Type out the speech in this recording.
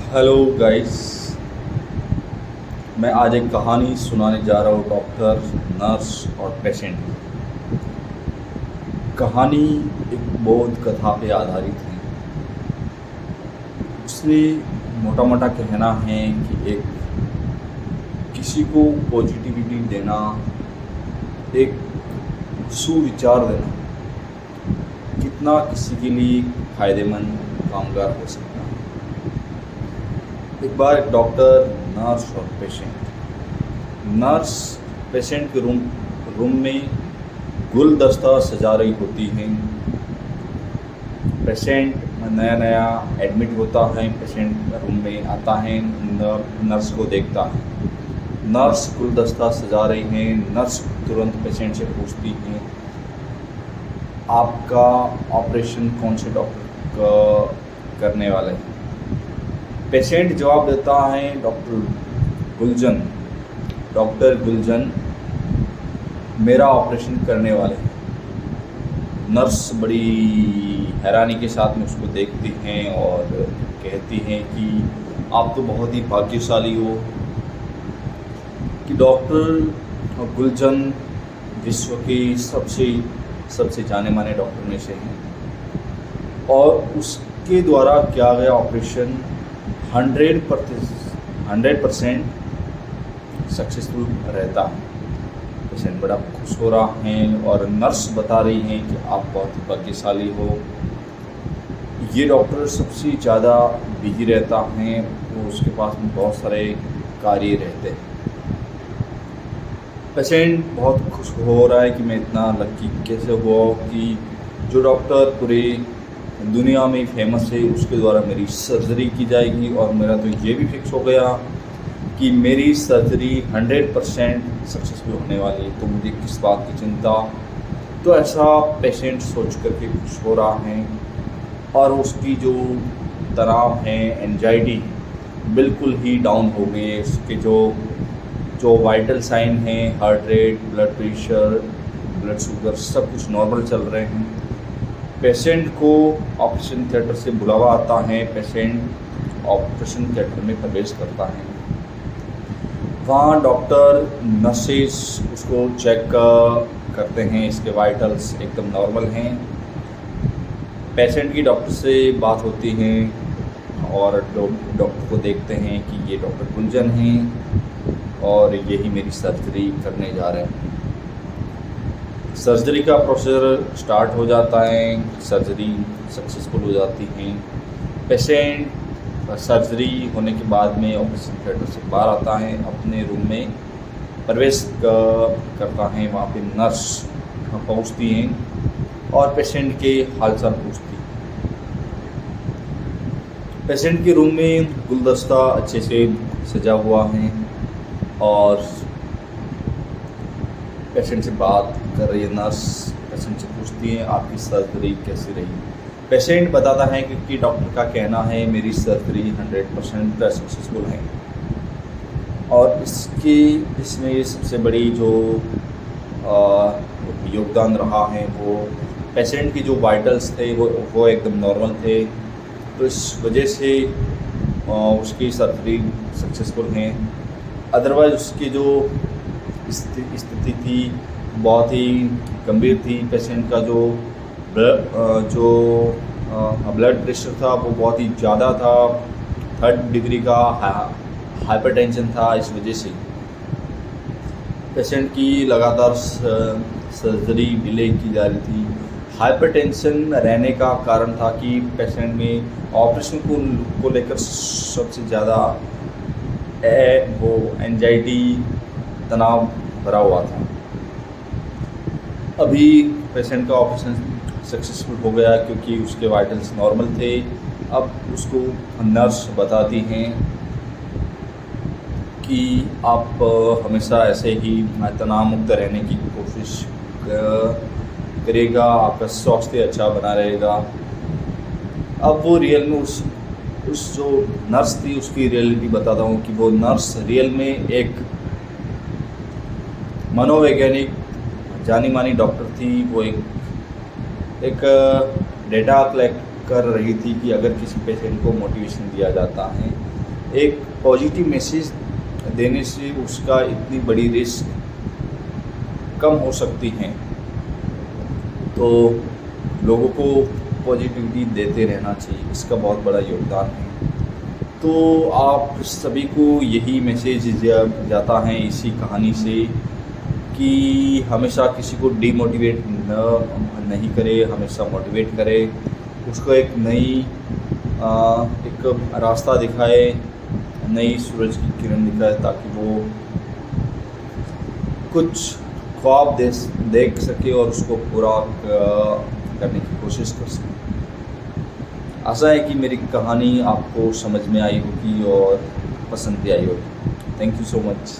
Hello guys. मैं आज एक कहानी सुनाने जा रहा हूँ, डॉक्टर, नर्स और पेशेंट की। कहानी एक बोध कथा पे आधारित है। उसमें मोटा मोटा कहना है कि एक किसी को पॉजिटिविटी देना, एक सुविचार देना कितना किसी के लिए फ़ायदेमंद कामगार हो सकता है। एक बार एक डॉक्टर, नर्स और नर्स पेशेंट के रूम में गुलदस्ता सजा रही होती है। पेशेंट नया नया एडमिट होता है, पेशेंट रूम में आता है, नर्स को देखता है। नर्स गुलदस्ता सजा रही है। नर्स तुरंत पेशेंट से पूछती है, आपका ऑपरेशन कौन से डॉक्टर करने वाले हैं? पेशेंट जवाब देता है, डॉक्टर गुलजन मेरा ऑपरेशन करने वाले हैं। नर्स बड़ी हैरानी के साथ में उसको देखती हैं और कहती हैं कि आप तो बहुत ही भाग्यशाली हो कि डॉक्टर गुलजन विश्व के सबसे जाने माने डॉक्टर में से हैं और उसके द्वारा किया गया ऑपरेशन 100% सक्सेसफुल रहता है। पेशेंट बड़ा खुश हो रहा है और नर्स बता रही हैं कि आप बहुत ही भाग्यशाली हो। ये डॉक्टर सबसे ज़्यादा बिजी रहता है, तो उसके पास में बहुत सारे कार्य रहते हैं। पेशेंट बहुत खुश हो रहा है कि मैं इतना लकी कैसे हुआ कि जो डॉक्टर पूरे दुनिया में फेमस है उसके द्वारा मेरी सर्जरी की जाएगी, और मेरा तो ये भी फिक्स हो गया कि मेरी सर्जरी 100% सक्सेसफुल होने वाली है, तो मुझे किस बात की चिंता। तो ऐसा पेशेंट सोच करके खुश हो रहा है और उसकी जो तनाव है, एंजाइटी बिल्कुल ही डाउन हो गई है। उसके जो वाइटल साइन हैं, heart rate, blood pressure, blood sugar सब कुछ नॉर्मल चल रहे हैं। पेशेंट को ऑपरेशन थिएटर से बुलावा आता है। पेशेंट ऑपरेशन थिएटर में प्रवेश करता है। वहाँ डॉक्टर, नर्सेस उसको चेक करते हैं, इसके वाइटल्स एकदम नॉर्मल हैं। पेशेंट की डॉक्टर से बात होती है और डॉक्टर को देखते हैं कि ये डॉक्टर गुंजन हैं और यही मेरी सर्जरी करने जा रहे हैं। सर्जरी का प्रोसीजर स्टार्ट हो जाता है। सर्जरी सक्सेसफुल हो जाती है। पेशेंट सर्जरी होने के बाद में ऑपरेशन थिएटर से बाहर आता है, अपने रूम में प्रवेश करता है। वहाँ पे नर्स पहुँचती हैं और पेशेंट के हालचाल पूछती हैं। पेशेंट के रूम में गुलदस्ता अच्छे से सजा हुआ है और पेशेंट से बात कर रही है नर्स। पेशेंट से पूछती है, आपकी सर्जरी कैसी रही? पेशेंट बताता है कि डॉक्टर का कहना है मेरी सर्जरी 100% सक्सेसफुल है, और इसमें सबसे बड़ी जो योगदान रहा है वो पेशेंट की जो वाइटल्स थे वो एकदम नॉर्मल थे, तो इस वजह से उसकी सर्जरी सक्सेसफुल है। अदरवाइज़ उसकी जो स्थिति थी बहुत ही गंभीर थी। पेशेंट का जो ब्लड प्रेशर था वो बहुत ही ज़्यादा था, 3rd डिग्री का हाइपरटेंशन था। इस वजह से पेशेंट की लगातार सर्जरी डिले की जा रही थी। हाइपरटेंशन रहने का कारण था कि पेशेंट में ऑपरेशन को लेकर सबसे ज़्यादा वो एंजाइटी, तनाव भरा हुआ था। अभी पेशेंट का ऑपरेशन सक्सेसफुल हो गया क्योंकि उसके वाइटल्स नॉर्मल थे। अब उसको नर्स बताती हैं कि आप हमेशा ऐसे ही तनाव मुक्त रहने की कोशिश करेगा, आपका स्वास्थ्य अच्छा बना रहेगा। अब वो रियल में उस जो नर्स थी उसकी रियलिटी बताता हूँ कि वो नर्स रियल में एक मनोवैज्ञानिक जानी मानी डॉक्टर थी। वो एक डेटा कलेक्ट कर रही थी कि अगर किसी पेशेंट को मोटिवेशन दिया जाता है एक पॉजिटिव मैसेज देने से उसका इतनी बड़ी रिस्क कम हो सकती हैं। तो लोगों को पॉजिटिविटी देते रहना चाहिए, इसका बहुत बड़ा योगदान है। तो आप सभी को यही मैसेज जाता है इसी कहानी से कि हमेशा किसी को डीमोटिवेट नहीं करे, हमेशा मोटिवेट करे, उसको एक नई एक रास्ता दिखाए, नई सूरज की किरण दिखाए, ताकि वो कुछ ख्वाब देख सके और उसको पूरा करने की कोशिश कर सके। आशा है कि मेरी कहानी आपको समझ में आई होगी और पसंद भी आई होगी। Thank you so much.